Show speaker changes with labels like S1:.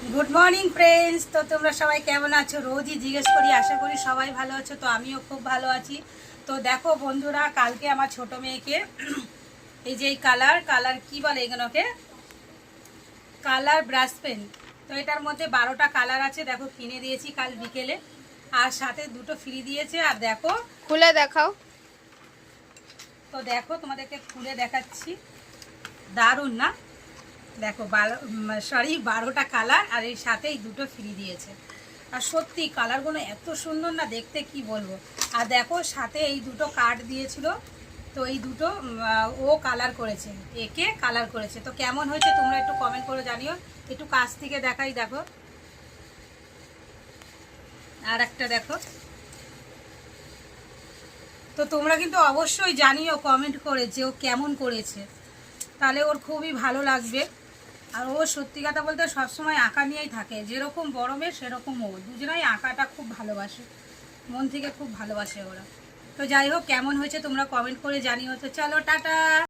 S1: Good morning friends. তো তোমরা সবাই কেমন আছো? রোজই জিজ্ঞেস করি, আশা করি সবাই ভালো আছো। তো আমিও খুব ভালো আছি। তো দেখো বন্ধুরা, কালকে আমার ছোট মেয়েকে এই যে এই কালার কি বলে এগুলোকে, কালার ব্রাশ পেন। তো এটার মধ্যে 12টা কালার আছে, দেখো কিনে দিয়েছি কাল বিকেলে, আর সাথে দুটো ফ্রি দিয়েছে। আর দেখো,
S2: খুলে দেখাও।
S1: তো দেখো তোমাদেরকে খুলে দেখাচ্ছি, দারুণ না? দেখো 12টা কালার, আর এর সাথে এই দুটো ফ্রি দিয়েছে। আর সত্যি কালারগুলো এত সুন্দর না দেখতে, কি বলবো। আর দেখো সাথে এই দুটো কার্ড দিয়েছিল, তো এই দুটো ও কালার করেছে, একে কালার করেছে। তো কেমন হয়েছে তোমরা একটু কমেন্ট করে জানিও। একটু কাছ থেকে দেখাই, দেখো। আর একটা দেখো। তো তোমরা কিন্তু অবশ্যই জানিও কমেন্ট করে যে ও কেমন করেছে, তাহলে ওর খুবই ভালো লাগবে। আর ও সত্যি কথা বলতে সবসময় আঁকা নিয়েই থাকে, যেরকম বড় মেয়ে সেরকম ও, দুজনাই আঁকাটা খুব ভালোবাসে, মন থেকে খুব ভালোবাসে ওরা। তো যাই হোক, কেমন হয়েছে তোমরা কমেন্ট করে জানিও। তো চলো টাটা।